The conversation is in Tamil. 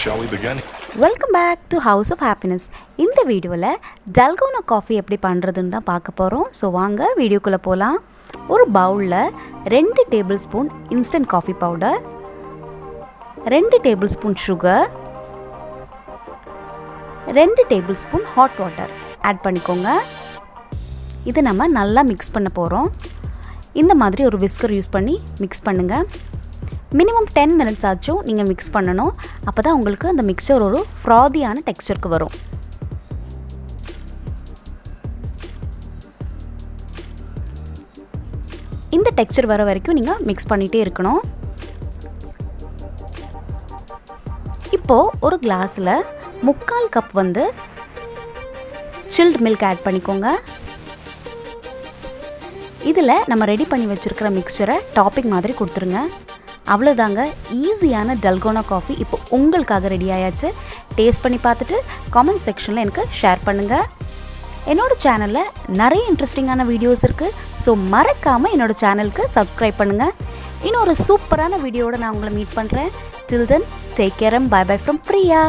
Shall we begin? Welcome back to House of Happiness. இந்த வீடியோவில் Dalgona Coffee எப்படி பண்ணுறதுன்னு தான் பார்க்க போகிறோம். ஸோ வாங்க வீடியோக்குள்ளே போகலாம். ஒரு பவுலில் 2 tablespoon instant coffee powder, 2 tablespoon sugar, 2 tablespoon hot water add பண்ணிக்கோங்க. இதை நம்ம நல்லா மிக்ஸ் பண்ண போகிறோம். இந்த மாதிரி ஒரு விஸ்கர் யூஸ் பண்ணி மிக்ஸ் பண்ணுங்கள். மினிமம் 10 மினிட்ஸ் ஆச்சும் நீங்கள் மிக்ஸ் பண்ணணும். அப்போ தான் உங்களுக்கு அந்த மிக்சர் ஒரு ஃப்ராதியான டெக்ஸ்சருக்கு வரும். இந்த டெக்ஸ்சர் வர வரைக்கும் நீங்கள் மிக்ஸ் பண்ணிகிட்டே இருக்கணும். இப்போது ஒரு கிளாஸில் 3/4 கப் சில்ட் மில்க் ஆட் பண்ணிக்கோங்க. இதில் நம்ம ரெடி பண்ணி வச்சுருக்கிற மிக்சரை டாப்பிங் மாதிரி கொடுத்துருங்க. அவ்வளோதாங்க, ஈஸியான டல்கோனா காஃபி இப்போ உங்களுக்காக ரெடி ஆயாச்சு. டேஸ்ட் பண்ணி பார்த்துட்டு காமெண்ட் செக்ஷனில் எனக்கு ஷேர் பண்ணுங்கள். என்னோடய சேனலில் நிறைய இன்ட்ரெஸ்டிங்கான வீடியோஸ் இருக்குது. ஸோ மறக்காமல் என்னோடய சேனலுக்கு சப்ஸ்கிரைப் பண்ணுங்கள். இன்னொரு சூப்பரான வீடியோவோட நான் உங்களை மீட் பண்ணுறேன். Till then, take care and bye bye from Priya.